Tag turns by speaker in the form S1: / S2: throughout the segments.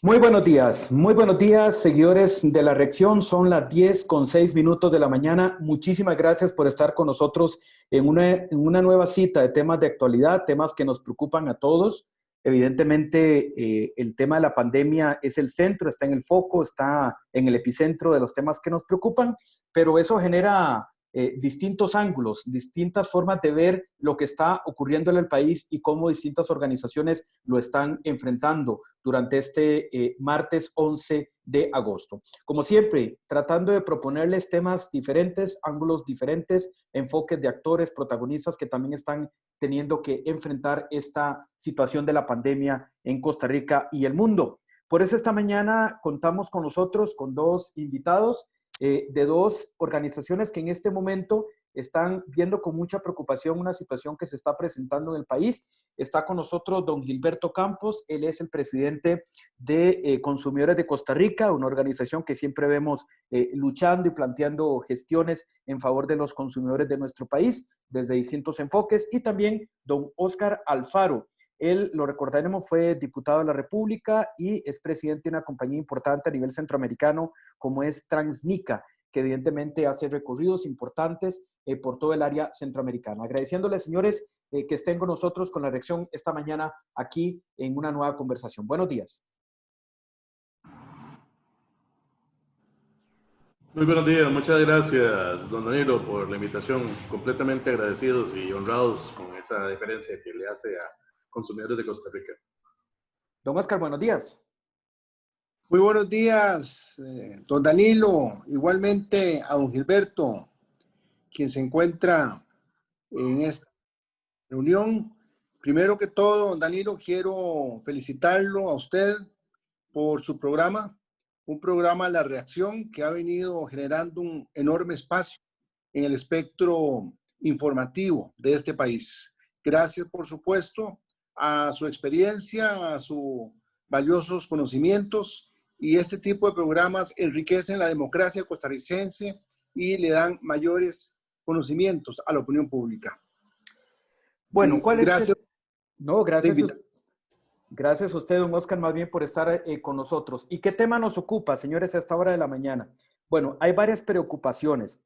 S1: Muy buenos días, seguidores de la reacción. Son las 10:06 de la mañana. Muchísimas gracias por estar con nosotros en una nueva cita de temas de actualidad, temas que nos preocupan a todos. Evidentemente, el tema de la pandemia es el centro, está en el foco, está en el epicentro de los temas que nos preocupan, pero eso genera distintos ángulos, distintas formas de ver lo que está ocurriendo en el país y cómo distintas organizaciones lo están enfrentando durante este martes 11 de agosto. Como siempre, tratando de proponerles temas diferentes, ángulos diferentes, enfoques de actores, protagonistas que también están teniendo que enfrentar esta situación de la pandemia en Costa Rica y el mundo. Por eso esta mañana contamos con nosotros con dos invitados de dos organizaciones que en este momento están viendo con mucha preocupación una situación que se está presentando en el país. Está con nosotros don Gilberto Campos, él es el presidente de Consumidores de Costa Rica, una organización que siempre vemos luchando y planteando gestiones en favor de los consumidores de nuestro país desde distintos enfoques, y también don Óscar Alfaro. Él, lo recordaremos, fue diputado de la República y es presidente de una compañía importante a nivel centroamericano como es Transnica, que evidentemente hace recorridos importantes por todo el área centroamericana. Agradeciéndoles, señores, que estén con nosotros con la reacción esta mañana aquí en una nueva conversación. Buenos días.
S2: Muy buenos días, muchas gracias, don Danilo, por la invitación. Completamente agradecidos y honrados con esa deferencia que le hace a Consumidores de Costa Rica.
S1: Don Óscar, buenos días.
S3: Muy buenos días, don Danilo, igualmente a don Gilberto, quien se encuentra en esta reunión. Primero que todo, don Danilo, quiero felicitarlo a usted por su programa, un programa La Reacción que ha venido generando un enorme espacio en el espectro informativo de este país. Gracias, por supuesto, a su experiencia, a sus valiosos conocimientos, y este tipo de programas enriquecen la democracia costarricense y le dan mayores conocimientos a la opinión pública.
S1: Bueno, ¿cuál
S3: gracias.
S1: es? No, gracias a usted, don Óscar, más bien por estar con nosotros. ¿Y qué tema nos ocupa, señores, a esta hora de la mañana? Bueno, hay varias preocupaciones.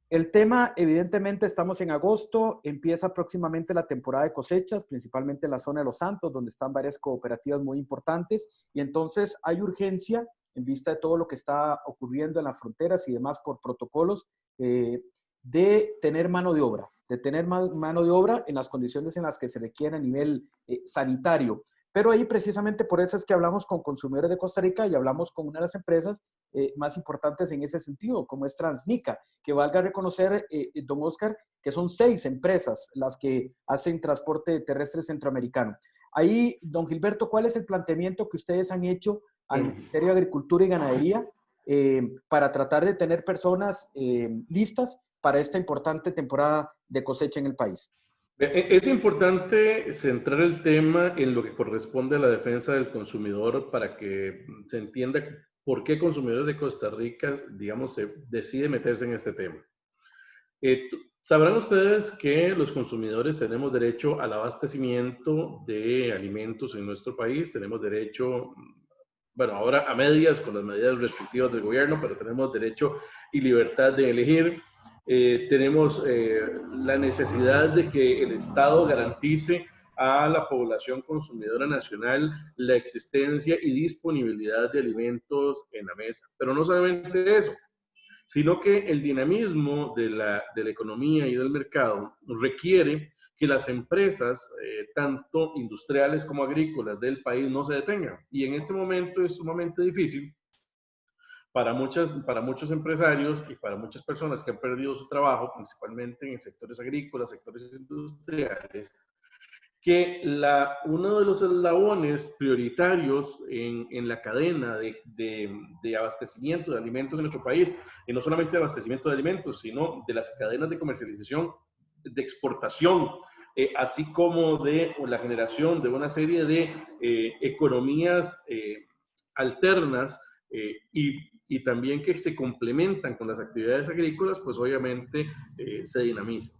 S1: El tema, evidentemente, estamos en agosto, empieza próximamente la temporada de cosechas, principalmente en la zona de Los Santos, donde están varias cooperativas muy importantes, y entonces hay urgencia, en vista de todo lo que está ocurriendo en las fronteras y demás por protocolos, de tener mano de obra, en las condiciones en las que se requiere a nivel sanitario. Pero ahí precisamente por eso es que hablamos con Consumidores de Costa Rica y hablamos con una de las empresas más importantes en ese sentido, como es Transnica, que valga reconocer, don Óscar, que son 6 empresas las que hacen transporte terrestre centroamericano. Ahí, don Gilberto, ¿cuál es el planteamiento que ustedes han hecho al Ministerio de Agricultura y Ganadería para tratar de tener personas listas para esta importante temporada de cosecha en el país?
S2: Es importante centrar el tema en lo que corresponde a la defensa del consumidor para que se entienda por qué Consumidores de Costa Rica, digamos, se decide meterse en este tema. Sabrán ustedes que los consumidores tenemos derecho al abastecimiento de alimentos en nuestro país, tenemos derecho, bueno, ahora a medias con las medidas restrictivas del gobierno, pero tenemos derecho y libertad de elegir. Tenemos la necesidad de que el Estado garantice a la población consumidora nacional la existencia y disponibilidad de alimentos en la mesa. Pero no solamente eso, sino que el dinamismo de la economía y del mercado requiere que las empresas, tanto industriales como agrícolas del país, no se detengan. Y en este momento es sumamente difícil para muchos empresarios y para muchas personas que han perdido su trabajo, principalmente en sectores agrícolas, sectores industriales, que uno de los eslabones prioritarios en la cadena de abastecimiento de alimentos en nuestro país, y no solamente de abastecimiento de alimentos, sino de las cadenas de comercialización, de exportación, así como de la generación de una serie de economías alternas y también que se complementan con las actividades agrícolas, pues obviamente se dinamiza.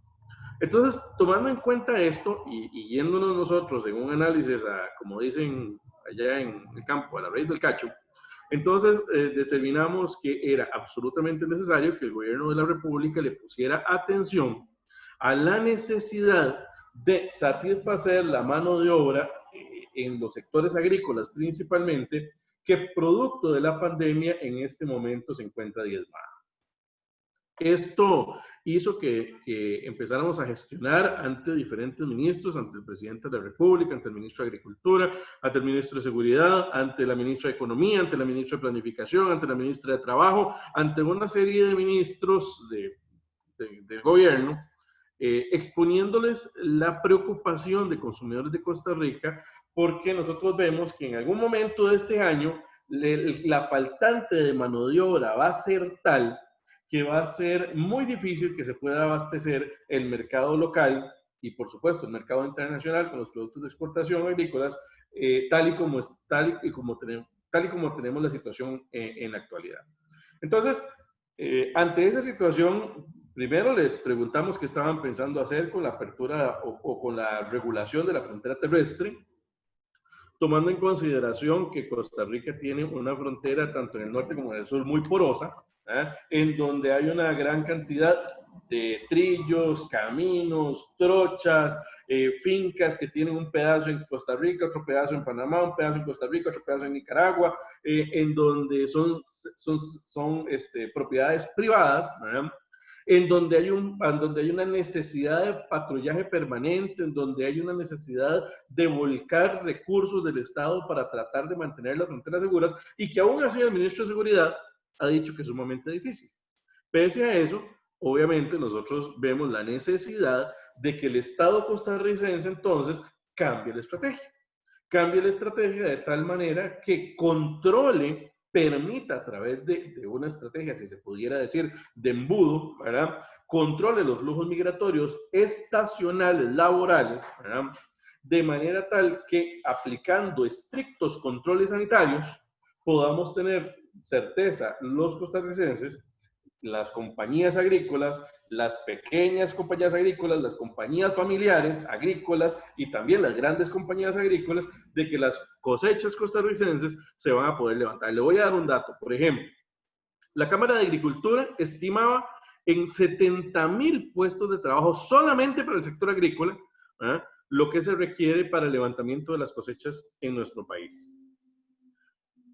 S2: Entonces, tomando en cuenta esto y yéndonos nosotros en un análisis, como dicen allá en el campo, a la raíz del cacho. Entonces determinamos que era absolutamente necesario que el gobierno de la República le pusiera atención a la necesidad de satisfacer la mano de obra en los sectores agrícolas principalmente, que producto de la pandemia en este momento se encuentra diezmada. Esto hizo que empezáramos a gestionar ante diferentes ministros, ante el presidente de la República, ante el ministro de Agricultura, ante el ministro de Seguridad, ante la ministra de Economía, ante la ministra de Planificación, ante la ministra de Trabajo, ante una serie de ministros del gobierno, exponiéndoles la preocupación de consumidores de Costa Rica, porque nosotros vemos que en algún momento de este año la faltante de mano de obra va a ser tal que va a ser muy difícil que se pueda abastecer el mercado local y, por supuesto, el mercado internacional con los productos de exportación agrícolas, tal y como tenemos la situación en la actualidad. Entonces, ante esa situación, primero les preguntamos qué estaban pensando hacer con la apertura o con la regulación de la frontera terrestre, tomando en consideración que Costa Rica tiene una frontera tanto en el norte como en el sur muy porosa, en donde hay una gran cantidad de trillos, caminos, trochas, fincas que tienen un pedazo en Costa Rica, otro pedazo en Panamá, un pedazo en Costa Rica, otro pedazo en Nicaragua, en donde son propiedades privadas, ¿verdad? En donde hay una necesidad de patrullaje permanente, en donde hay una necesidad de volcar recursos del Estado para tratar de mantener las fronteras seguras, y que aún así el ministro de Seguridad ha dicho que es sumamente difícil. Pese a eso, obviamente nosotros vemos la necesidad de que el Estado costarricense entonces cambie la estrategia. Cambie la estrategia de tal manera que controle, permita a través de una estrategia, si se pudiera decir, de embudo, ¿verdad? Controle los flujos migratorios estacionales, laborales, ¿verdad? De manera tal que aplicando estrictos controles sanitarios podamos tener certeza los costarricenses, las compañías agrícolas, las pequeñas compañías agrícolas, las compañías familiares agrícolas y también las grandes compañías agrícolas, de que las cosechas costarricenses se van a poder levantar. Le voy a dar un dato, por ejemplo, la Cámara de Agricultura estimaba en 70,000 puestos de trabajo solamente para el sector agrícola, ¿eh? Lo que se requiere para el levantamiento de las cosechas en nuestro país.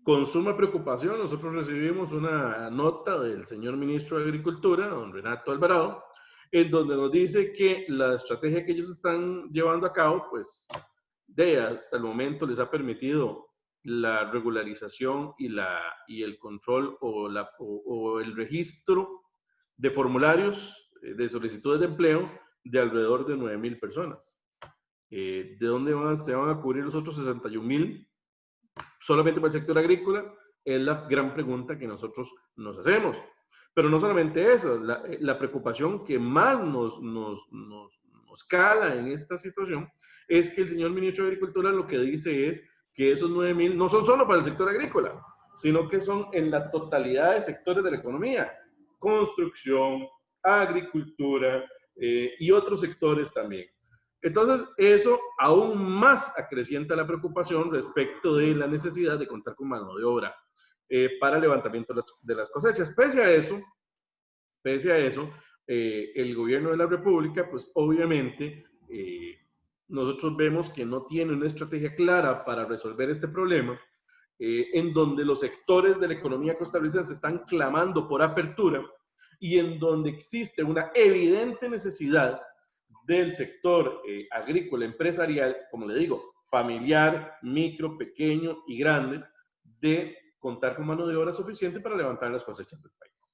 S2: Con suma preocupación, nosotros recibimos una nota del señor ministro de Agricultura, don Renato Alvarado, en donde nos dice que la estrategia que ellos están llevando a cabo, pues, hasta el momento les ha permitido la regularización y el control o el registro de formularios de solicitudes de empleo de alrededor de 9,000 personas. ¿De dónde se van a cubrir los otros 61,000? Solamente para el sector agrícola, es la gran pregunta que nosotros nos hacemos. Pero no solamente eso, la preocupación que más nos cala en esta situación es que el señor ministro de Agricultura lo que dice es que esos 9,000 no son solo para el sector agrícola, sino que son en la totalidad de sectores de la economía, construcción, agricultura y otros sectores también. Entonces, eso aún más acrecienta la preocupación respecto de la necesidad de contar con mano de obra para el levantamiento de las cosechas. Pese a eso, el gobierno de la República, pues obviamente, nosotros vemos que no tiene una estrategia clara para resolver este problema, en donde los sectores de la economía costarricense están clamando por apertura y en donde existe una evidente necesidad del sector agrícola empresarial, como le digo, familiar, micro, pequeño y grande, de contar con mano de obra suficiente para levantar las cosechas del país.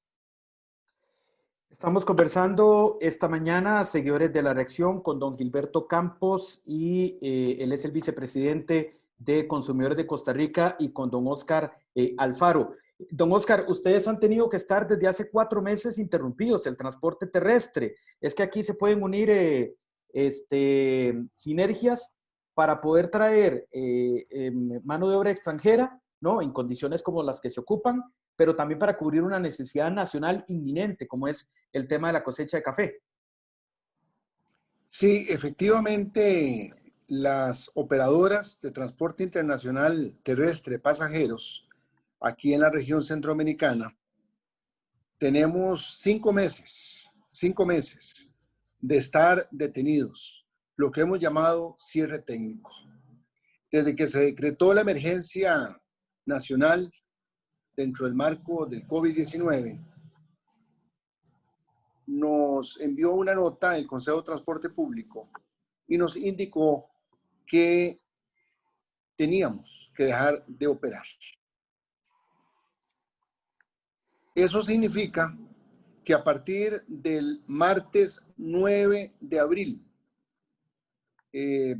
S1: Estamos conversando esta mañana, seguidores de la reacción, con don Gilberto Campos, y él es el vicepresidente de Consumidores de Costa Rica, y con don Oscar Alfaro. Don Oscar, ustedes han tenido que estar desde hace 4 meses interrumpidos, el transporte terrestre. Es que aquí se pueden unir sinergias para poder traer mano de obra extranjera, ¿no? En condiciones como las que se ocupan, pero también para cubrir una necesidad nacional inminente, como es el tema de la cosecha de café.
S3: Sí, efectivamente, las operadoras de transporte internacional terrestre de pasajeros aquí en la región centroamericana tenemos 5 meses de estar detenidos, lo que hemos llamado cierre técnico. Desde que se decretó la emergencia nacional dentro del marco del COVID-19, nos envió una nota el Consejo de Transporte Público y nos indicó que teníamos que dejar de operar. Eso significa que a partir del martes 9 de abril, que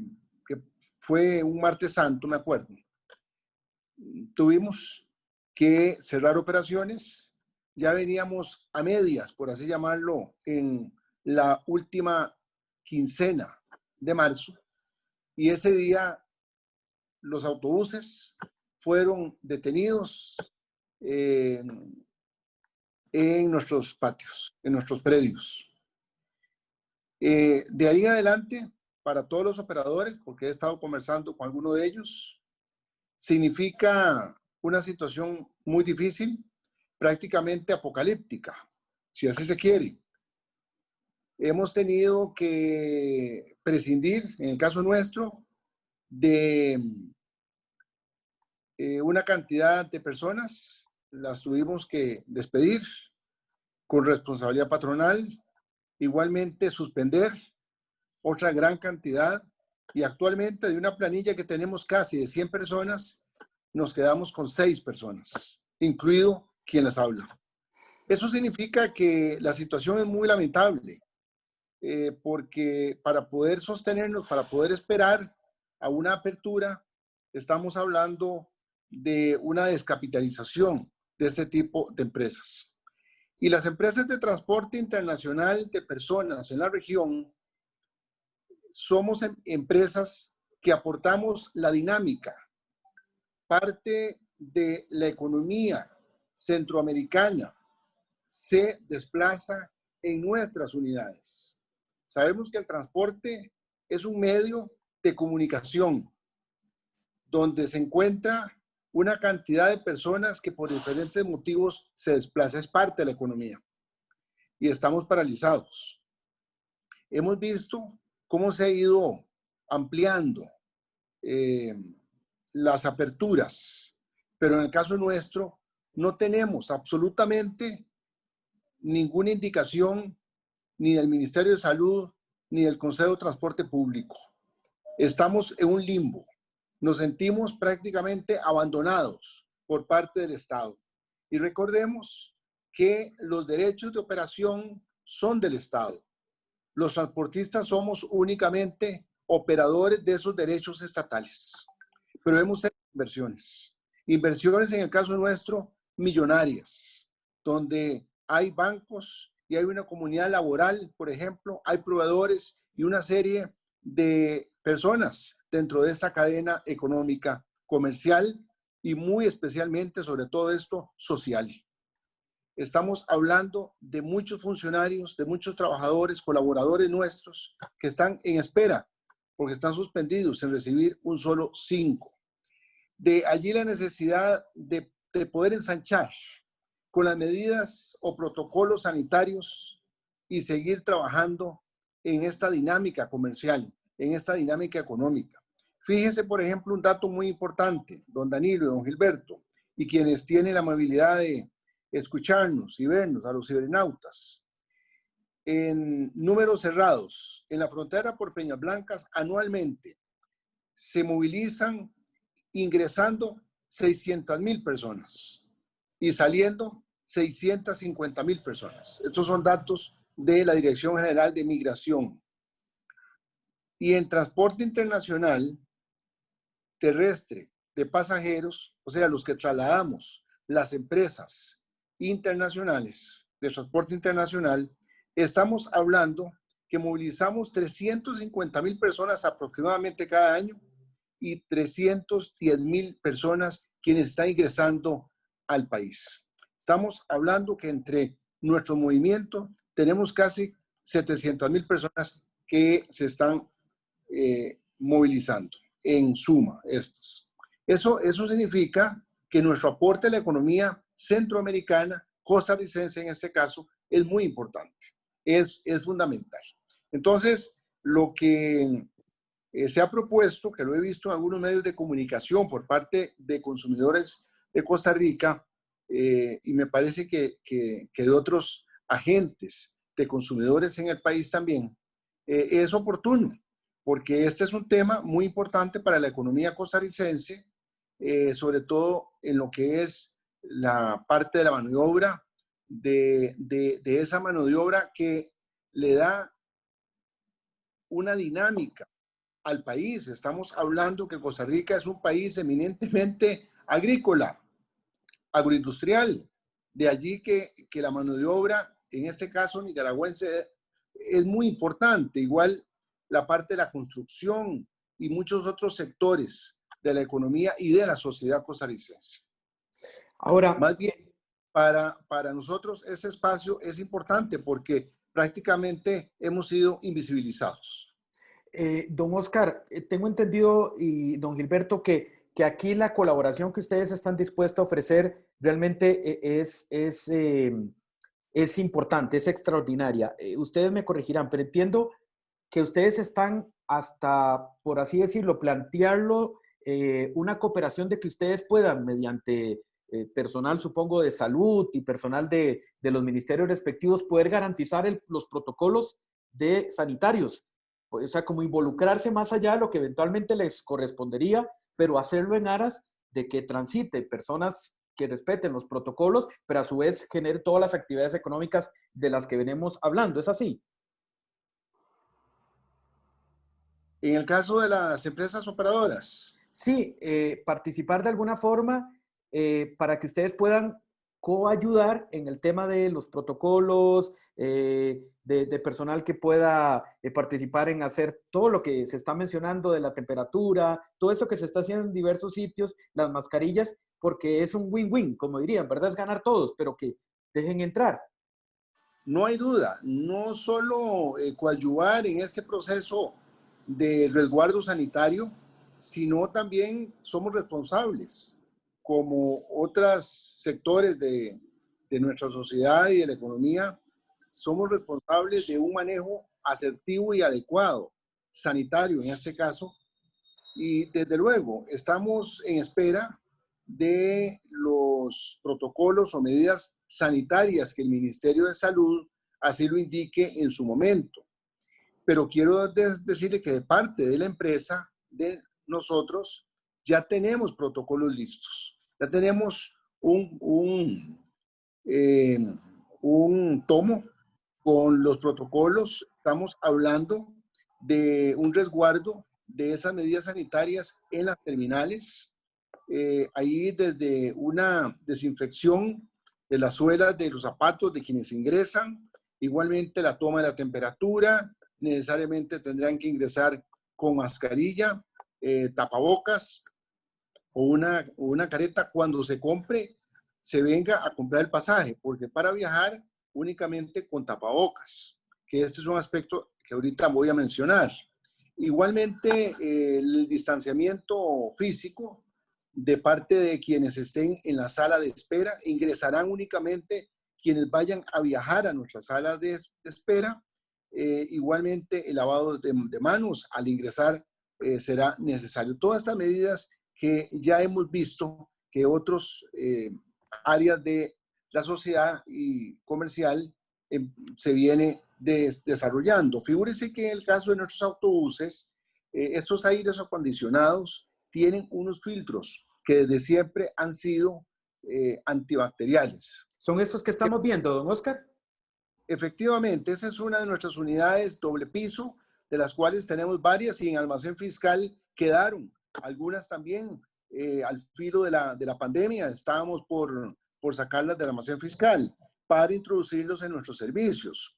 S3: fue un martes santo, me acuerdo, tuvimos que cerrar operaciones. Ya veníamos a medias, por así llamarlo, en la última quincena de marzo, y ese día los autobuses fueron detenidos en nuestros patios, en nuestros predios. De ahí en adelante, para todos los operadores, porque he estado conversando con alguno de ellos, significa una situación muy difícil, prácticamente apocalíptica, si así se quiere. Hemos tenido que prescindir, en el caso nuestro, de una cantidad de personas. Las tuvimos que despedir con responsabilidad patronal, igualmente suspender otra gran cantidad, y actualmente de una planilla que tenemos casi de 100 personas, nos quedamos con 6 personas, incluido quien les habla. Eso significa que la situación es muy lamentable, porque para poder sostenernos, para poder esperar a una apertura, estamos hablando de una descapitalización de este tipo de empresas. Y las empresas de transporte internacional de personas en la región somos empresas que aportamos la dinámica, parte de la economía centroamericana se desplaza en nuestras unidades. Sabemos que el transporte es un medio de comunicación donde se encuentra una cantidad de personas que por diferentes motivos se desplaza, es parte de la economía, y estamos paralizados. Hemos visto cómo se ha ido ampliando las aperturas, pero en el caso nuestro no tenemos absolutamente ninguna indicación ni del Ministerio de Salud ni del Consejo de Transporte Público. Estamos en un limbo. Nos sentimos prácticamente abandonados por parte del Estado. Y recordemos que los derechos de operación son del Estado. Los transportistas somos únicamente operadores de esos derechos estatales. Pero hemos hecho inversiones. Inversiones en el caso nuestro, millonarias, donde hay bancos y hay una comunidad laboral, por ejemplo, hay proveedores y una serie de personas dentro de esta cadena económica, comercial y muy especialmente, sobre todo esto, social. Estamos hablando de muchos funcionarios, de muchos trabajadores, colaboradores nuestros que están en espera porque están suspendidos en recibir un solo 5. De allí la necesidad de poder ensanchar con las medidas o protocolos sanitarios y seguir trabajando en esta dinámica comercial, en esta dinámica económica. Fíjese, por ejemplo, un dato muy importante, don Danilo y don Gilberto, y quienes tienen la amabilidad de escucharnos y vernos, a los cibernautas. En números cerrados, en la frontera por Peñas Blancas, anualmente se movilizan ingresando 600,000 personas y saliendo 650,000 personas. Estos son datos de la Dirección General de Migración. Y en transporte internacional terrestre de pasajeros, o sea, los que trasladamos las empresas internacionales de transporte internacional, estamos hablando que movilizamos 350,000 personas aproximadamente cada año y 310,000 personas quienes están ingresando al país. Estamos hablando que entre nuestro movimiento tenemos casi 700,000 personas que se están movilizando, en suma, estas. Eso significa que nuestro aporte a la economía centroamericana, costarricense en este caso, es muy importante, es fundamental. Entonces, lo que se ha propuesto, que lo he visto en algunos medios de comunicación por parte de consumidores de Costa Rica, y me parece que de otros agentes de consumidores en el país también, es oportuno, porque este es un tema muy importante para la economía costarricense, sobre todo en lo que es la parte de la mano de obra, de esa mano de obra que le da una dinámica al país. Estamos hablando que Costa Rica es un país eminentemente agrícola, agroindustrial. De allí que la mano de obra, en este caso nicaragüense, es muy importante. Igual la parte de la construcción y muchos otros sectores de la economía y de la sociedad costarricense.
S1: Ahora,
S3: más bien, para nosotros ese espacio es importante porque prácticamente hemos sido invisibilizados.
S1: Don Oscar, tengo entendido, y don Gilberto, que aquí la colaboración que ustedes están dispuestos a ofrecer realmente es importante, es extraordinaria. Ustedes me corregirán, pero entiendo que ustedes están hasta, por así decirlo, plantearlo, una cooperación de que ustedes puedan, mediante personal, supongo, de salud y personal de los ministerios respectivos, poder garantizar los protocolos sanitarios. O sea, como involucrarse más allá de lo que eventualmente les correspondería, pero hacerlo en aras de que transiten personas que respeten los protocolos, pero a su vez genere todas las actividades económicas de las que venimos hablando. ¿Es así?
S3: En el caso de las empresas operadoras.
S1: Sí, participar de alguna forma para que ustedes puedan coayudar en el tema de los protocolos, de personal que pueda participar en hacer todo lo que se está mencionando de la temperatura, todo eso que se está haciendo en diversos sitios, las mascarillas, porque es un win-win, como dirían, ¿verdad? Es ganar todos, pero que dejen entrar.
S3: No hay duda, no solo coadyuvar en este proceso de resguardo sanitario, sino también somos responsables, como otros sectores de nuestra sociedad y de la economía, somos responsables de un manejo asertivo y adecuado, sanitario en este caso, y desde luego estamos en espera de los protocolos o medidas sanitarias que el Ministerio de Salud así lo indique en su momento. Pero quiero decirle que de parte de la empresa, de nosotros, ya tenemos protocolos listos. Ya tenemos un tomo con los protocolos. Estamos hablando de un resguardo de esas medidas sanitarias en las terminales. Ahí desde una desinfección de las suelas de los zapatos de quienes ingresan, igualmente la toma de la temperatura, necesariamente tendrán que ingresar con mascarilla, tapabocas o una careta cuando se compre, se venga a comprar el pasaje, porque para viajar únicamente con tapabocas, que este es un aspecto que ahorita voy a mencionar. Igualmente, el distanciamiento físico de parte de quienes estén en la sala de espera, ingresarán únicamente quienes vayan a viajar a nuestra sala de espera. Igualmente, el lavado de manos al ingresar será necesario. Todas estas medidas que ya hemos visto que otros áreas de la sociedad y comercial se viene desarrollando. Figúrese que en el caso de nuestros autobuses, estos aires acondicionados tienen unos filtros que desde siempre han sido antibacteriales.
S1: ¿Son estos que estamos viendo, don Oscar?
S3: Efectivamente, esa es una de nuestras unidades doble piso, de las cuales tenemos varias y en almacén fiscal quedaron. Algunas también al filo de la pandemia estábamos por sacarlas del almacén fiscal para introducirlos en nuestros servicios.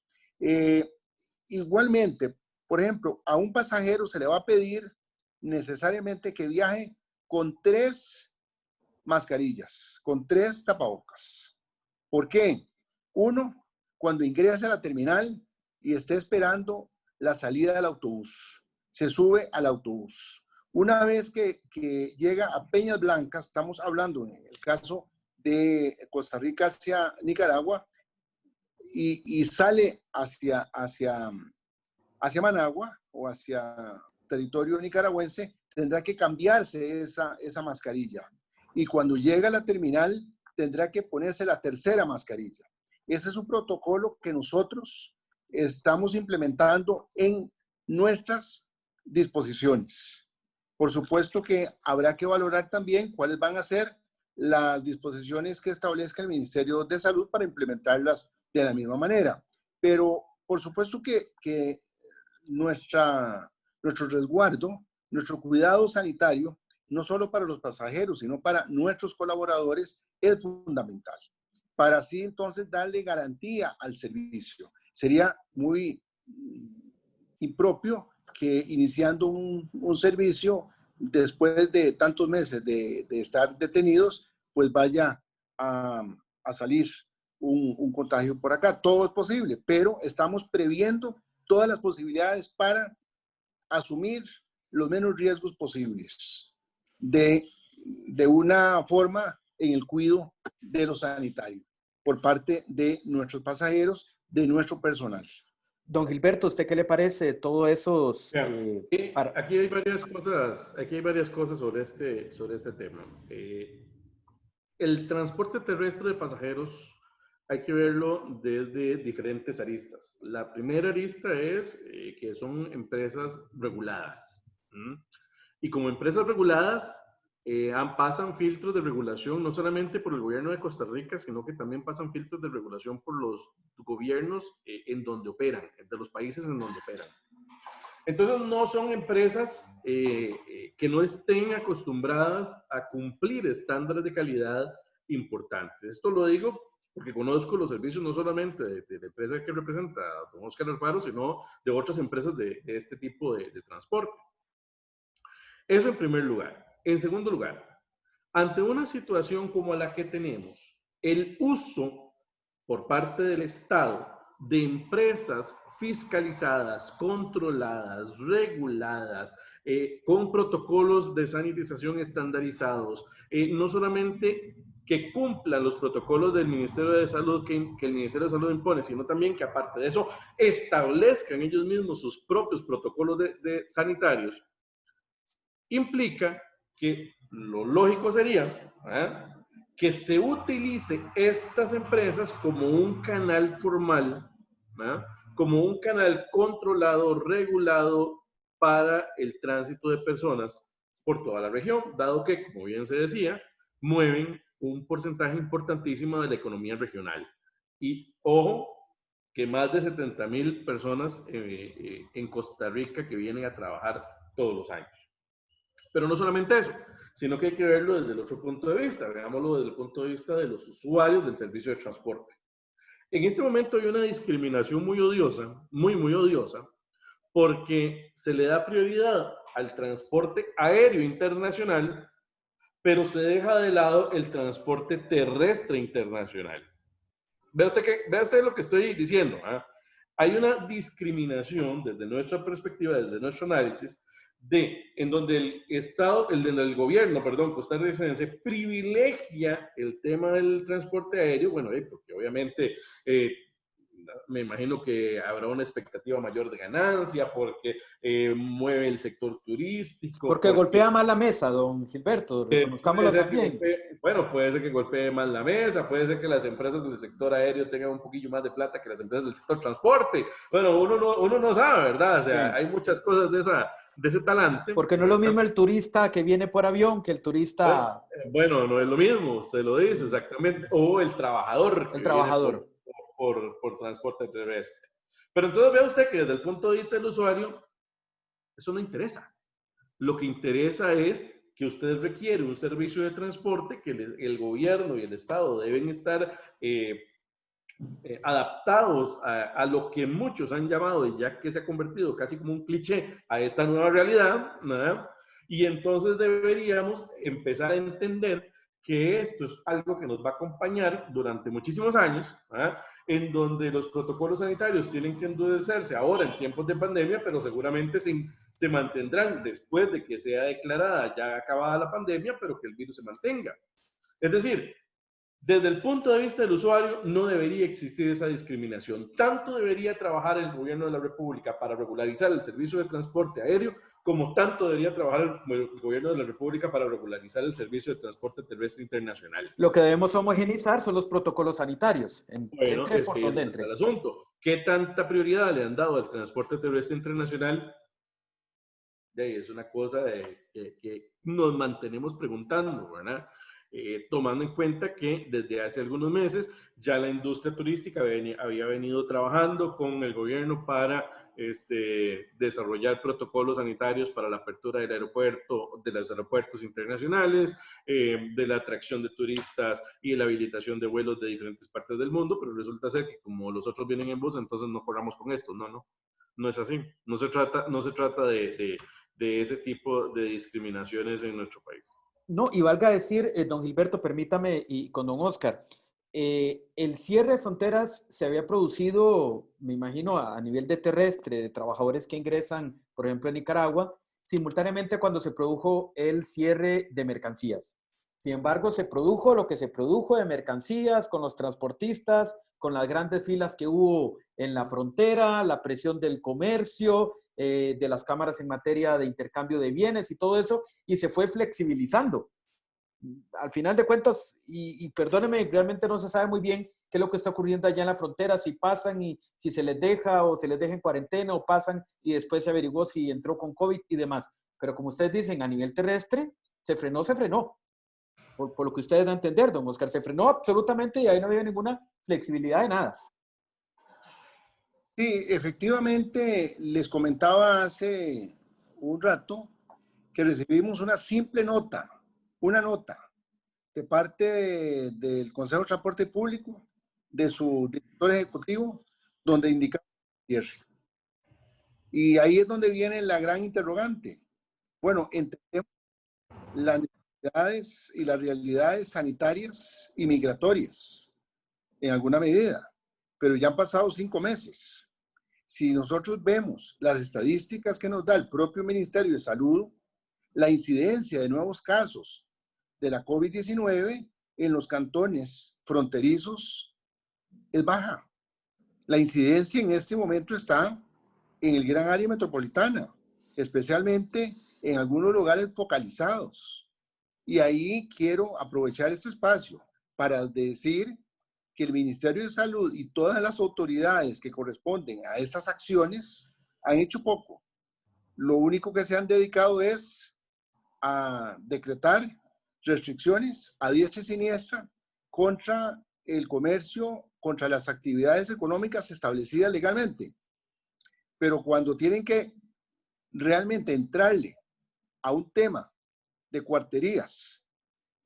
S3: Igualmente, por ejemplo, a un pasajero se le va a pedir necesariamente que viaje con 3 mascarillas, con 3 tapabocas. ¿Por qué? Uno, cuando ingrese a la terminal y esté esperando la salida del autobús. se sube al autobús. Una vez que llega a Peñas Blancas, estamos hablando en el caso de Costa Rica hacia Nicaragua, y sale hacia Managua o hacia territorio nicaragüense, tendrá que cambiarse esa mascarilla. Y cuando llega a la terminal, tendrá que ponerse la tercera mascarilla. Ese es un protocolo que nosotros estamos implementando en nuestras disposiciones. Por supuesto que habrá que valorar también cuáles van a ser las disposiciones que establezca el Ministerio de Salud para implementarlas de la misma manera. Pero por supuesto que nuestro resguardo, nuestro cuidado sanitario, no solo para los pasajeros, sino para nuestros colaboradores, es fundamental. Para así entonces darle garantía al servicio. Sería muy impropio que iniciando un servicio después de tantos meses de estar detenidos, pues vaya a salir un contagio por acá. Todo es posible, pero estamos previendo todas las posibilidades para asumir los menos riesgos posibles de una forma en el cuidado de lo sanitario por parte de nuestros pasajeros, de nuestro personal.
S1: Don Gilberto, ¿usted qué le parece todo eso?
S2: Aquí hay varias cosas sobre este tema. El transporte terrestre de pasajeros hay que verlo desde diferentes aristas. La primera arista es que son empresas reguladas. Y como empresas reguladas, pasan filtros de regulación no solamente por el gobierno de Costa Rica, sino que también pasan filtros de regulación por los gobiernos en donde operan, de los países en donde operan. Entonces no son empresas que no estén acostumbradas a cumplir estándares de calidad importantes. Esto lo digo porque conozco los servicios no solamente de la empresa que representa a don Oscar Alfaro, sino de otras empresas de este tipo de transporte. Eso en primer lugar. En segundo lugar, ante una situación como la que tenemos, el uso por parte del Estado de empresas fiscalizadas, controladas, reguladas, con protocolos de sanitización estandarizados, no solamente que cumplan los protocolos del Ministerio de Salud que el Ministerio de Salud impone, sino también que aparte de eso establezcan ellos mismos sus propios protocolos de sanitarios, implica que lo lógico sería que se utilice estas empresas como un canal formal, como un canal controlado, regulado para el tránsito de personas por toda la región, dado que, como bien se decía, mueven un porcentaje importantísimo de la economía regional. Y ojo, que más de 70,000 personas en Costa Rica que vienen a trabajar todos los años. Pero no solamente eso, sino que hay que verlo desde el otro punto de vista, veámoslo desde el punto de vista de los usuarios del servicio de transporte. En este momento hay una discriminación muy odiosa, muy odiosa, porque se le da prioridad al transporte aéreo internacional, pero se deja de lado el transporte terrestre internacional. Vea usted lo que estoy diciendo. Hay una discriminación desde nuestra perspectiva, desde nuestro análisis, en donde el gobierno costarricense privilegia el tema del transporte aéreo, bueno, porque obviamente me imagino que habrá una expectativa mayor de ganancia, porque mueve el sector turístico.
S1: Porque golpea más la mesa, don Gilberto, reconozcámoslo también.
S2: Puede ser que golpee más la mesa, puede ser que las empresas del sector aéreo tengan un poquillo más de plata que las empresas del sector transporte. Bueno, uno no sabe, ¿verdad? O sea, sí, hay muchas cosas de ese talante.
S1: Porque no es lo mismo el turista que viene por avión que el turista...
S2: Bueno, no es lo mismo, usted lo dice exactamente. O el trabajador.
S1: El trabajador.
S2: Por transporte terrestre. Pero entonces vea usted que desde el punto de vista del usuario, eso no interesa. Lo que interesa es que usted requiere un servicio de transporte que el gobierno y el Estado deben estar adaptados a lo que muchos han llamado, y ya que se ha convertido casi como un cliché, a esta nueva realidad, ¿no? Y entonces deberíamos empezar a entender que esto es algo que nos va a acompañar durante muchísimos años, en donde los protocolos sanitarios tienen que endurecerse ahora en tiempos de pandemia, pero seguramente se mantendrán después de que sea declarada ya acabada la pandemia, pero que el virus se mantenga. Es decir, desde el punto de vista del usuario, no debería existir esa discriminación. Tanto debería trabajar el gobierno de la República para regularizar el servicio de transporte aéreo, como tanto debería trabajar el gobierno de la República para regularizar el servicio de transporte terrestre internacional.
S1: Lo que debemos homogenizar son los protocolos sanitarios.
S2: Bueno,
S1: Entre
S2: es
S1: por
S2: que
S1: donde
S2: ahí está
S1: entre.
S2: el asunto. ¿Qué tanta prioridad le han dado al transporte terrestre internacional? Es una cosa que nos mantenemos preguntando, ¿verdad? Tomando en cuenta que desde hace algunos meses ya la industria turística había venido trabajando con el gobierno para desarrollar protocolos sanitarios para la apertura del aeropuerto, de los aeropuertos internacionales, de la atracción de turistas y de la habilitación de vuelos de diferentes partes del mundo, pero resulta ser que como los otros vienen en bus, entonces no corramos con esto. No es así. No se trata de ese tipo de discriminaciones en nuestro país.
S1: No, y valga decir, don Gilberto, permítame, y con don Oscar, el cierre de fronteras se había producido, me imagino, a nivel de terrestre, de trabajadores que ingresan, por ejemplo, en Nicaragua, simultáneamente cuando se produjo el cierre de mercancías. Sin embargo, se produjo lo que se produjo de mercancías con los transportistas, con las grandes filas que hubo en la frontera, la presión del comercio, de las cámaras en materia de intercambio de bienes y todo eso, y se fue flexibilizando. Al final de cuentas, y perdónenme, realmente no se sabe muy bien qué es lo que está ocurriendo allá en la frontera, si pasan y si se les deja o se les deja en cuarentena o pasan y después se averiguó si entró con COVID y demás. Pero como ustedes dicen, a nivel terrestre, se frenó. Por lo que ustedes dan a entender, don Oscar, se frenó absolutamente y ahí no había ninguna flexibilidad de nada.
S3: Sí, efectivamente, les comentaba hace un rato que recibimos una simple nota, una nota de parte del Consejo de Transporte Público, de su director ejecutivo, donde indicaba cierre. Y ahí es donde viene la gran interrogante. Bueno, entendemos las necesidades y las realidades sanitarias y migratorias, en alguna medida, pero ya han pasado 5 meses. Si nosotros vemos las estadísticas que nos da el propio Ministerio de Salud, la incidencia de nuevos casos de la COVID-19 en los cantones fronterizos es baja. La incidencia en este momento está en el gran área metropolitana, especialmente en algunos lugares focalizados. Y ahí quiero aprovechar este espacio para decir que el Ministerio de Salud y todas las autoridades que corresponden a estas acciones han hecho poco. Lo único que se han dedicado es a decretar restricciones a diestra y siniestra contra el comercio, contra las actividades económicas establecidas legalmente. Pero cuando tienen que realmente entrarle a un tema de cuarterías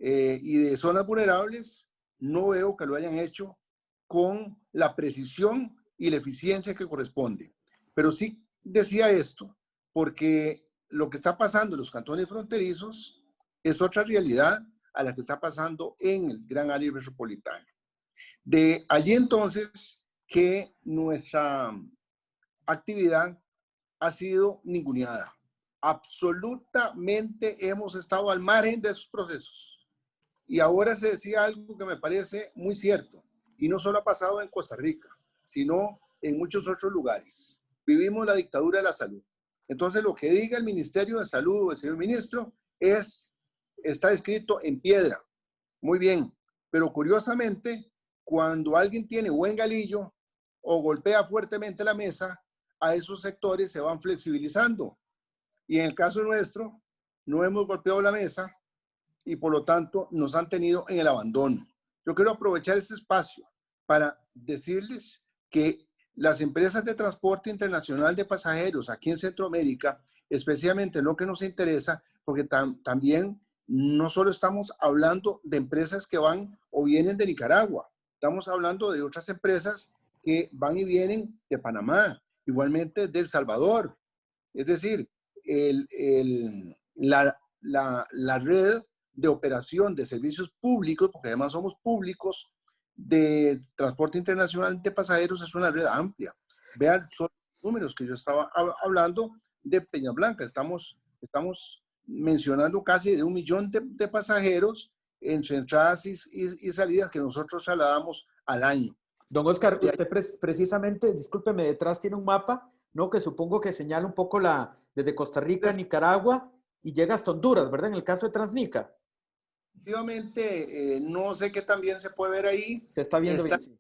S3: y de zonas vulnerables, no veo que lo hayan hecho con la precisión y la eficiencia que corresponde. Pero sí decía esto, porque lo que está pasando en los cantones fronterizos es otra realidad a la que está pasando en el gran área metropolitana. De allí entonces que nuestra actividad ha sido ninguneada. Absolutamente hemos estado al margen de esos procesos. Y ahora se decía algo que me parece muy cierto, y no solo ha pasado en Costa Rica, sino en muchos otros lugares. Vivimos la dictadura de la salud. Entonces, lo que diga el Ministerio de Salud o el señor ministro está escrito en piedra. Muy bien, pero curiosamente, cuando alguien tiene buen galillo o golpea fuertemente la mesa, a esos sectores se van flexibilizando. Y en el caso nuestro, no hemos golpeado la mesa y por lo tanto nos han tenido en el abandono. Yo quiero aprovechar este espacio para decirles que las empresas de transporte internacional de pasajeros aquí en Centroamérica, especialmente lo que nos interesa, porque también no solo estamos hablando de empresas que van o vienen de Nicaragua, estamos hablando de otras empresas que van y vienen de Panamá, igualmente de El Salvador. Es decir, la red de operación de servicios públicos, porque además somos públicos, de transporte internacional de pasajeros es una red amplia. Vean, son números que yo estaba hablando de Peñas Blancas. Estamos mencionando casi de 1 millón de pasajeros entre entradas y salidas que nosotros trasladamos al año.
S1: Don Oscar,
S3: Y ahí,
S1: usted precisamente, discúlpeme, detrás tiene un mapa, ¿no? Que supongo que señala un poco desde Costa Rica, Nicaragua y llega hasta Honduras, ¿verdad? En el caso de Transnica.
S3: efectivamente, no sé qué también se puede ver ahí.
S1: Se está viendo
S3: Está
S1: bien. Sí.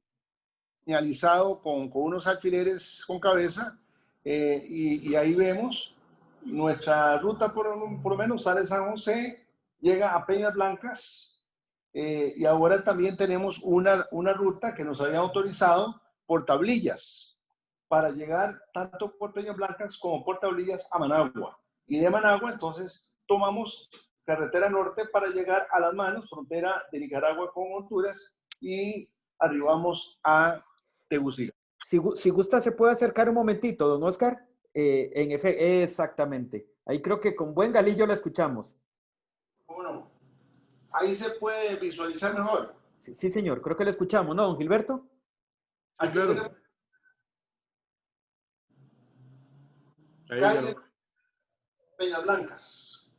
S3: señalizado con unos alfileres con cabeza y ahí vemos nuestra ruta, por lo menos sale de San José, llega a Peñas Blancas y ahora también tenemos una ruta que nos había autorizado por tablillas para llegar tanto por Peñas Blancas como por tablillas a Managua. Y de Managua entonces tomamos carretera norte para llegar a Las Manos, frontera de Nicaragua con Honduras, y arribamos a Tegucigalpa.
S1: Si gusta, se puede acercar un momentito, don Oscar. En efecto, exactamente. Ahí creo que con buen galillo la escuchamos.
S3: Bueno, ahí se puede visualizar mejor.
S1: Sí, sí, señor, creo que la escuchamos, ¿no, don Gilberto?
S2: Sí,
S3: Aquí tenemos
S2: claro. Ahí ya
S3: calle
S2: lo...
S3: Peñas Blancas.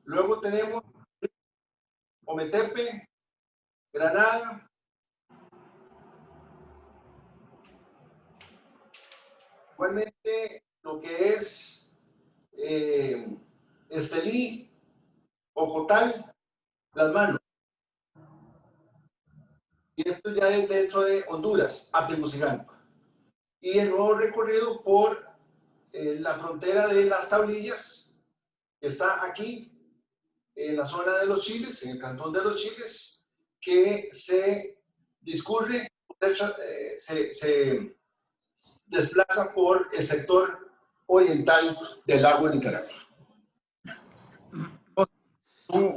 S3: Luego tenemos Ometepe, Granada, igualmente lo que es Estelí, Ocotal, Las Manos. Y esto ya es dentro de Honduras, a Tegucigalpa. Y el nuevo recorrido por la frontera de Las Tablillas, que está aquí, en la zona de los Chiles, en el cantón de los Chiles, que se discurre, se desplaza por el sector oriental del lago de Nicaragua.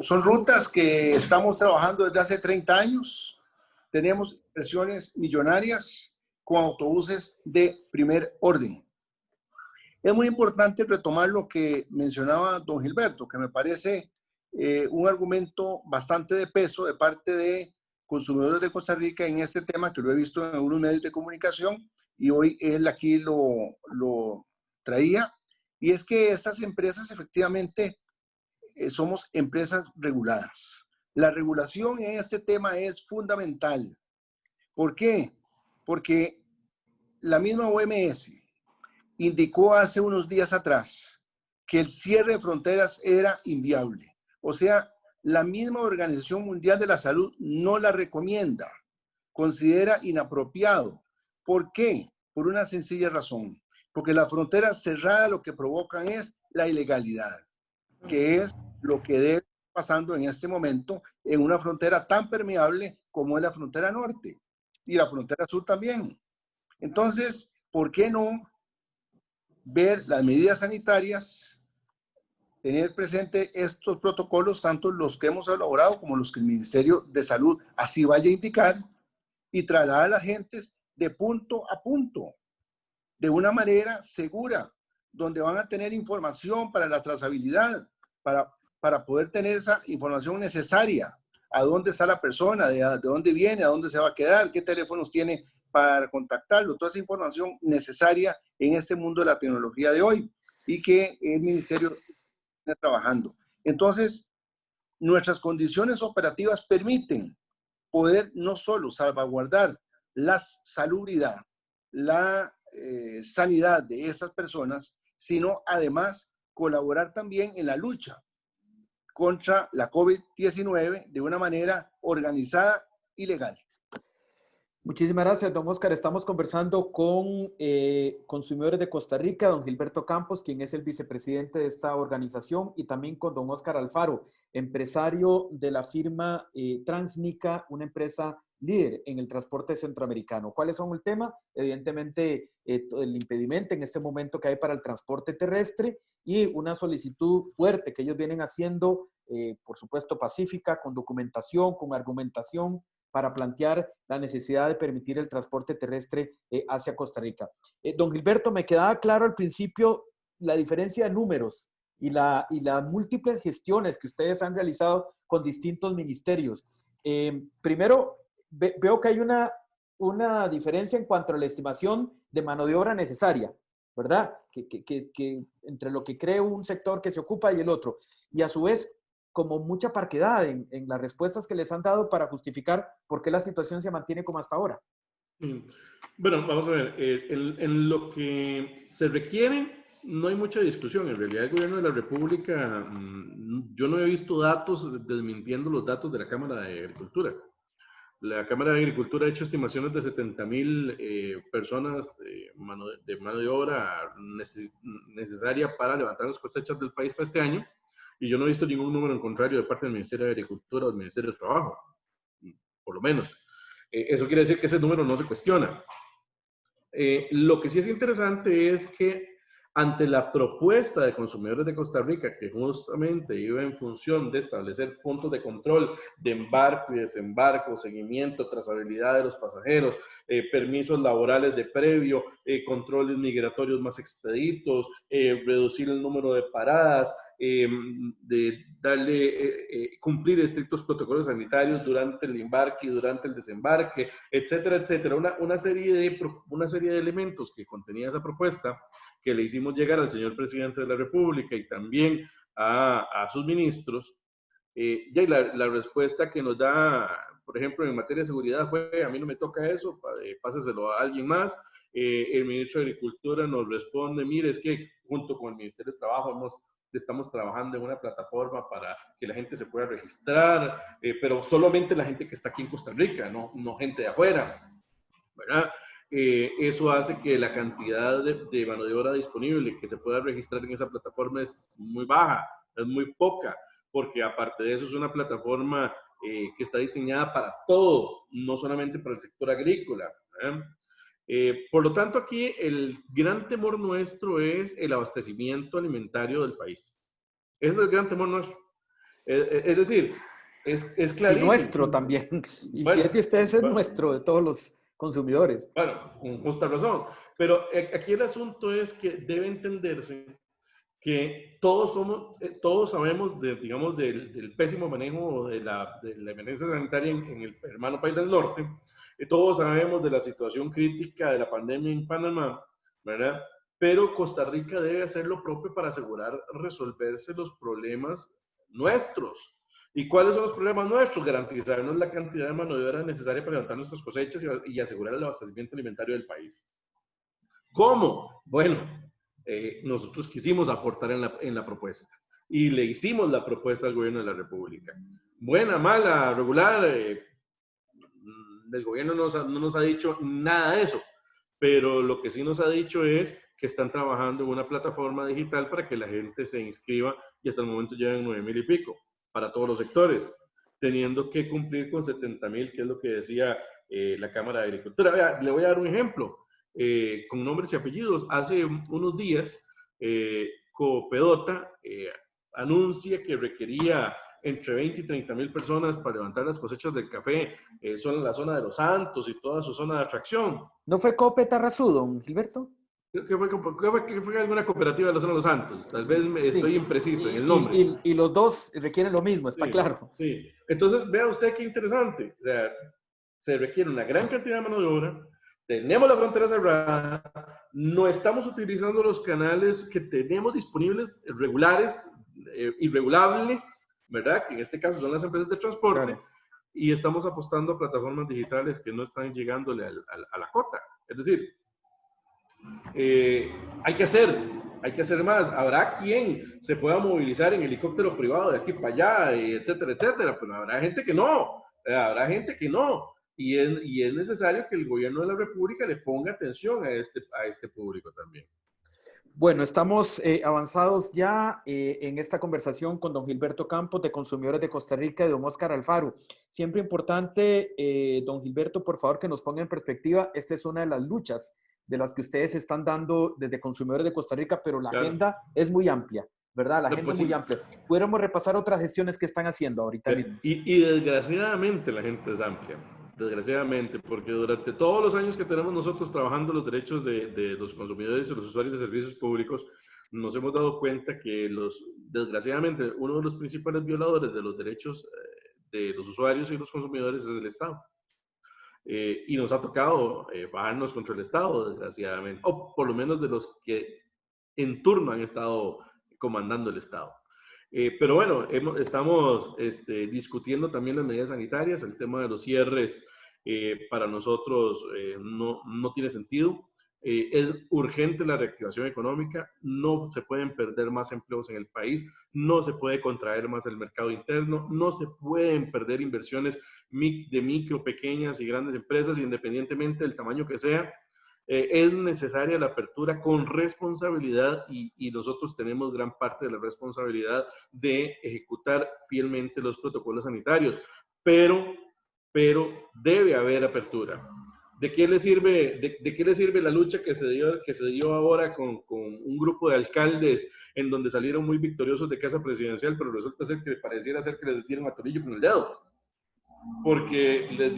S3: Son rutas que estamos trabajando desde hace 30 años. Tenemos inversiones millonarias con autobuses de primer orden. Es muy importante retomar lo que mencionaba don Gilberto, que me parece un argumento bastante de peso de parte de consumidores de Costa Rica en este tema, que lo he visto en algunos medios de comunicación y hoy él aquí lo traía. Y es que estas empresas efectivamente somos empresas reguladas. La regulación en este tema es fundamental. ¿Por qué? Porque la misma OMS indicó hace unos días atrás que el cierre de fronteras era inviable. O sea, la misma Organización Mundial de la Salud no la recomienda, considera inapropiado. ¿Por qué? Por una sencilla razón. Porque las fronteras cerradas lo que provocan es la ilegalidad, que es lo que debe estar pasando en este momento en una frontera tan permeable como es la frontera norte y la frontera sur también. Entonces, ¿por qué no ver las medidas sanitarias, tener presente estos protocolos, tanto los que hemos elaborado como los que el Ministerio de Salud así vaya a indicar, y trasladar a las gentes de punto a punto, de una manera segura, donde van a tener información para la trazabilidad, para poder tener esa información necesaria, a dónde está la persona, de dónde viene, a dónde se va a quedar, qué teléfonos tiene para contactarlo, toda esa información necesaria en este mundo de la tecnología de hoy y que el Ministerio está trabajando. Entonces, nuestras condiciones operativas permiten poder no solo salvaguardar la salubridad, la sanidad de estas personas, sino además colaborar también en la lucha contra la COVID-19 de una manera organizada y legal.
S1: Muchísimas gracias, don Oscar. Estamos conversando con Consumidores de Costa Rica, don Gilberto Campos, quien es el vicepresidente de esta organización, y también con don Oscar Alfaro, empresario de la firma Transnica, una empresa líder en el transporte centroamericano. ¿Cuáles son el tema? Evidentemente, el impedimento en este momento que hay para el transporte terrestre y una solicitud fuerte que ellos vienen haciendo, por supuesto, pacífica, con documentación, con argumentación, para plantear la necesidad de permitir el transporte terrestre hacia Costa Rica. Don Gilberto, me quedaba claro al principio la diferencia de números y las múltiples gestiones que ustedes han realizado con distintos ministerios. Primero, veo que hay una diferencia en cuanto a la estimación de mano de obra necesaria. ¿verdad? Que entre lo que cree un sector que se ocupa y el otro. Y a su vez, como mucha parquedad en las respuestas que les han dado para justificar por qué la situación se mantiene como hasta ahora.
S2: Bueno, vamos a ver, en lo que se requiere no hay mucha discusión. En realidad el gobierno de la República, yo no he visto datos desmintiendo los datos de la Cámara de Agricultura. La Cámara de Agricultura ha hecho estimaciones de 70,000 personas de mano de obra necesaria para levantar las cosechas del país para este año, y yo no he visto ningún número en contrario de parte del Ministerio de Agricultura o del Ministerio de Trabajo, por lo menos. Eso quiere decir que ese número no se cuestiona. Lo que sí es interesante es que ante la propuesta de Consumidores de Costa Rica, que justamente iba en función de establecer puntos de control de embarco y desembarco, seguimiento, trazabilidad de los pasajeros, permisos laborales de previo, controles migratorios más expeditos, reducir el número de paradas, de cumplir estrictos protocolos sanitarios durante el embarque y durante el desembarque, etcétera, etcétera. Una serie de elementos que contenía esa propuesta, que le hicimos llegar al señor presidente de la República y también a sus ministros. Y la respuesta que nos da, por ejemplo, en materia de seguridad fue: a mí no me toca eso, páseselo a alguien más. El ministro de Agricultura nos responde: mire, es que junto con el Ministerio de Trabajo estamos trabajando en una plataforma para que la gente se pueda registrar, pero solamente la gente que está aquí en Costa Rica, no gente de afuera, ¿verdad? Eso hace que la cantidad de mano de obra disponible que se pueda registrar en esa plataforma es muy baja, es muy poca, porque aparte de eso es una plataforma que está diseñada para todo, no solamente para el sector agrícola, por lo tanto, aquí el gran temor nuestro es el abastecimiento alimentario del país. Ese es el gran temor nuestro. Es decir, es clarísimo.
S1: Y nuestro también. Y bueno, si es de ustedes, es nuestro, de todos los consumidores.
S2: Bueno, con justa razón. Pero aquí el asunto es que debe entenderse que todos sabemos digamos, del pésimo manejo de la emergencia sanitaria en el hermano país del norte. Todos sabemos de la situación crítica de la pandemia en Panamá, ¿verdad? Pero Costa Rica debe hacer lo propio para asegurar resolverse los problemas nuestros. ¿Y cuáles son los problemas nuestros? Garantizarnos la cantidad de mano de obra necesaria para levantar nuestras cosechas y asegurar el abastecimiento alimentario del país. ¿Cómo? Bueno, nosotros quisimos aportar en la propuesta y le hicimos la propuesta al gobierno de la República. Buena, mala, regular, el gobierno no nos ha dicho nada de eso, pero lo que sí nos ha dicho es que están trabajando en una plataforma digital para que la gente se inscriba, y hasta el momento llevan 9,000 y pico para todos los sectores, teniendo que cumplir con 70,000, que es lo que decía la Cámara de Agricultura. Vea, le voy a dar un ejemplo, con nombres y apellidos. Hace unos días, Copedota anuncia que requería entre 20 y 30,000 personas para levantar las cosechas del café, son en la zona de Los Santos y toda su zona de atracción.
S1: ¿No fue Cope Tarrazú, don Gilberto?
S2: ¿Qué fue alguna cooperativa de la zona de Los Santos? Tal vez estoy impreciso en el nombre.
S1: Y los dos requieren lo mismo, está claro.
S2: Sí. Entonces, vea usted qué interesante. O sea, se requiere una gran cantidad de mano de obra, tenemos la frontera cerrada, no estamos utilizando los canales que tenemos disponibles, regulares, irregulables, ¿verdad? Que en este caso son las empresas de transporte, claro. Y estamos apostando a plataformas digitales que no están llegándole a la cota. Es decir, hay que hacer más. Habrá quien se pueda movilizar en helicóptero privado de aquí para allá, etcétera, etcétera, pero habrá gente que no, y es necesario que el gobierno de la República le ponga atención a este público también.
S1: Bueno, estamos avanzados ya en esta conversación con don Gilberto Campos, de Consumidores de Costa Rica, y don Óscar Alfaro. Siempre importante, don Gilberto, por favor, que nos ponga en perspectiva. Esta es una de las luchas de las que ustedes están dando desde Consumidores de Costa Rica, pero la agenda es muy amplia, ¿verdad? La agenda es muy amplia. Pudiéramos repasar otras gestiones que están haciendo ahorita mismo.
S2: Y desgraciadamente la gente es amplia. Desgraciadamente, porque durante todos los años que tenemos nosotros trabajando los derechos de los consumidores y los usuarios de servicios públicos, nos hemos dado cuenta que desgraciadamente uno de los principales violadores de los derechos de los usuarios y los consumidores es el Estado. y nos ha tocado bajarnos contra el Estado, desgraciadamente, o por lo menos de los que en turno han estado comandando el Estado. Pero bueno, estamos discutiendo también las medidas sanitarias. El tema de los cierres para nosotros no tiene sentido. Es urgente la reactivación económica, no se pueden perder más empleos en el país, no se puede contraer más el mercado interno, no se pueden perder inversiones de micro, pequeñas y grandes empresas, independientemente del tamaño que sea. Es necesaria la apertura con responsabilidad y nosotros tenemos gran parte de la responsabilidad de ejecutar fielmente los protocolos sanitarios, pero debe haber apertura. ¿De qué le sirve la lucha que se dio ahora con un grupo de alcaldes en donde salieron muy victoriosos de casa presidencial, pero resulta ser que pareciera ser que les dieron a Torillo con el dedo? Porque les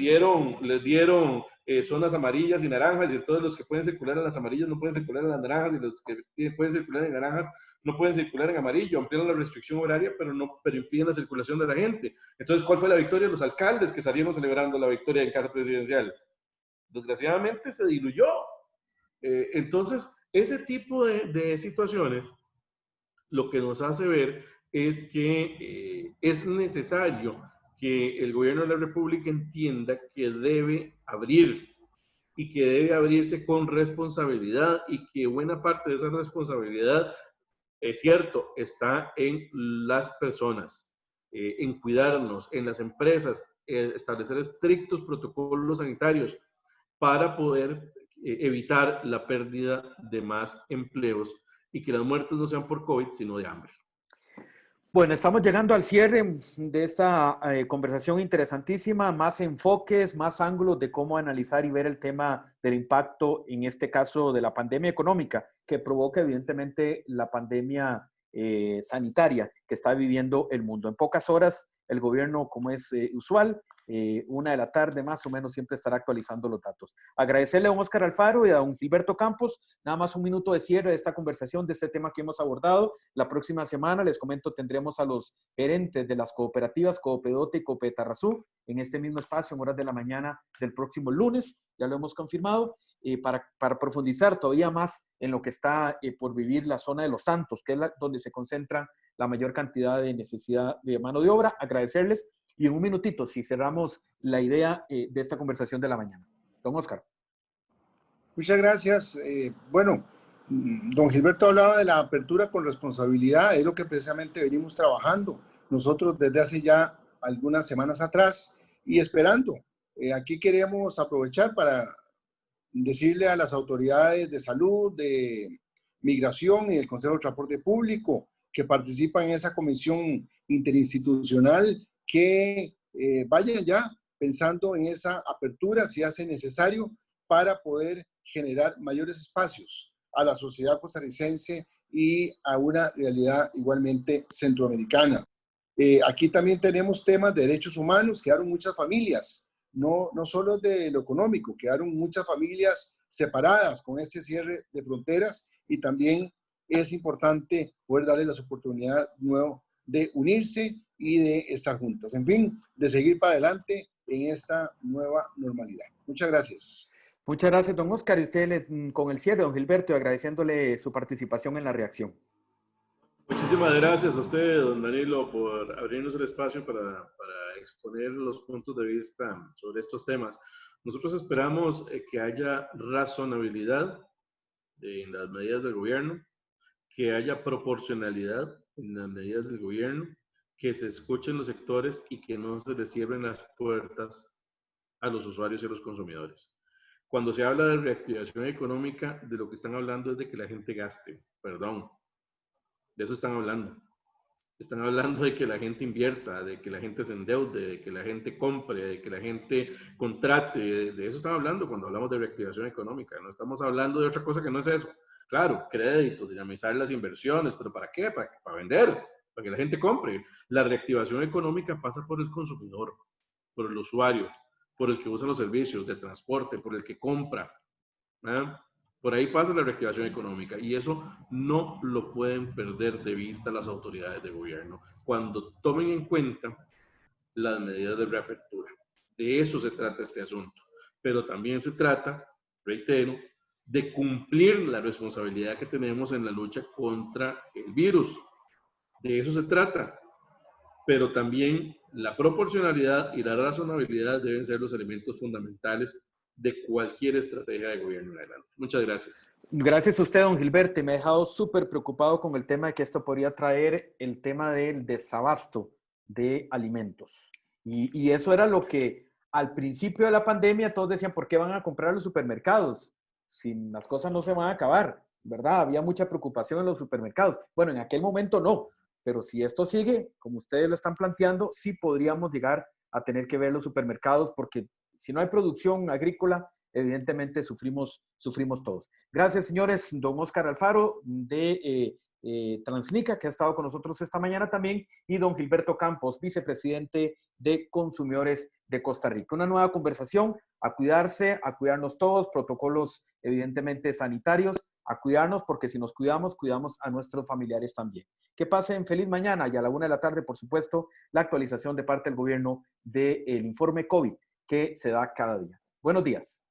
S2: dieron zonas amarillas y naranjas, y entonces los que pueden circular en las amarillas no pueden circular en las naranjas, y los que pueden circular en naranjas no pueden circular en amarillo. Amplían la restricción horaria, pero impiden la circulación de la gente. Entonces, ¿cuál fue la victoria de los alcaldes que salieron celebrando la victoria en casa presidencial? Desgraciadamente se diluyó. Entonces, ese tipo de situaciones lo que nos hace ver es que es necesario que el gobierno de la República entienda que debe abrir y que debe abrirse con responsabilidad, y que buena parte de esa responsabilidad, es cierto, está en las personas, en cuidarnos, en las empresas, establecer estrictos protocolos sanitarios para poder evitar la pérdida de más empleos y que las muertes no sean por COVID, sino de hambre.
S1: Bueno, estamos llegando al cierre de esta conversación interesantísima, más enfoques, más ángulos de cómo analizar y ver el tema del impacto, en este caso de la pandemia económica, que provoca evidentemente la pandemia sanitaria que está viviendo el mundo. En pocas horas, el gobierno, como es usual, 1 de la tarde más o menos, siempre estará actualizando los datos. Agradecerle a don Óscar Alfaro y a don Gilberto Campos. Nada más un minuto de cierre de esta conversación, de este tema que hemos abordado. La próxima semana, les comento, tendremos a los gerentes de las cooperativas Coopedote y Coopetarrazú en este mismo espacio, en horas de la mañana del próximo lunes. Ya lo hemos confirmado. Para profundizar todavía más en lo que está por vivir la zona de Los Santos, que es donde se concentra la mayor cantidad de necesidad de mano de obra. Agradecerles, y en un minutito, si cerramos la idea de esta conversación de la mañana. Don Óscar.
S3: Muchas gracias. Bueno, don Gilberto hablaba de la apertura con responsabilidad, es lo que precisamente venimos trabajando nosotros desde hace ya algunas semanas atrás y esperando. Aquí queremos aprovechar para decirle a las autoridades de salud, de migración y del Consejo de Transporte Público que participan en esa comisión interinstitucional que vayan ya pensando en esa apertura, si hace necesario, para poder generar mayores espacios a la sociedad costarricense y a una realidad igualmente centroamericana. Aquí también tenemos temas de derechos humanos, quedaron muchas familias, no solo de lo económico, quedaron muchas familias separadas con este cierre de fronteras, y también es importante poder darles las oportunidades nuevas de unirse y de estar juntos. En fin, de seguir para adelante en esta nueva normalidad. Muchas gracias.
S1: Muchas gracias, don Óscar. Y usted con el cierre, don Gilberto, agradeciéndole su participación en la reacción.
S2: Muchísimas gracias a usted, don Danilo, por abrirnos el espacio para exponer los puntos de vista sobre estos temas. Nosotros esperamos que haya razonabilidad en las medidas del gobierno, que haya proporcionalidad en las medidas del gobierno, que se escuchen los sectores y que no se les cierren las puertas a los usuarios y a los consumidores. Cuando se habla de reactivación económica, de lo que están hablando es de que la gente gaste, perdón. De eso están hablando. Están hablando de que la gente invierta, de que la gente se endeude, de que la gente compre, de que la gente contrate. De eso están hablando cuando hablamos de reactivación económica. No estamos hablando de otra cosa que no es eso. Claro, créditos, dinamizar las inversiones, pero ¿para qué? Para vender, para que la gente compre. La reactivación económica pasa por el consumidor, por el usuario, por el que usa los servicios de transporte, por el que compra. ¿Eh? Por ahí pasa la reactivación económica, y eso no lo pueden perder de vista las autoridades de gobierno cuando tomen en cuenta las medidas de reapertura. De eso se trata este asunto. pero también se trata, reitero, de cumplir la responsabilidad que tenemos en la lucha contra el virus. De eso se trata. Pero también la proporcionalidad y la razonabilidad deben ser los elementos fundamentales de cualquier estrategia de gobierno en adelante. Muchas gracias.
S1: Gracias a usted, don Gilberto. Me ha dejado súper preocupado con el tema de que esto podría traer el tema del desabasto de alimentos. Y eso era lo que al principio de la pandemia todos decían, ¿por qué van a comprar a los supermercados? Si las cosas no se van a acabar, ¿verdad? Había mucha preocupación en los supermercados. Bueno, en aquel momento no, pero si esto sigue, como ustedes lo están planteando, sí podríamos llegar a tener que ver los supermercados, porque si no hay producción agrícola, evidentemente sufrimos todos. Gracias, señores. Don Óscar Alfaro de Transnica, que ha estado con nosotros esta mañana también, y don Gilberto Campos, vicepresidente de Consumidores de Costa Rica. Una nueva conversación, a cuidarse, a cuidarnos todos, protocolos evidentemente sanitarios, a cuidarnos, porque si nos cuidamos, cuidamos a nuestros familiares también. Que pasen feliz mañana y a la 1 de la tarde, por supuesto, la actualización de parte del gobierno del informe COVID que se da cada día. Buenos días.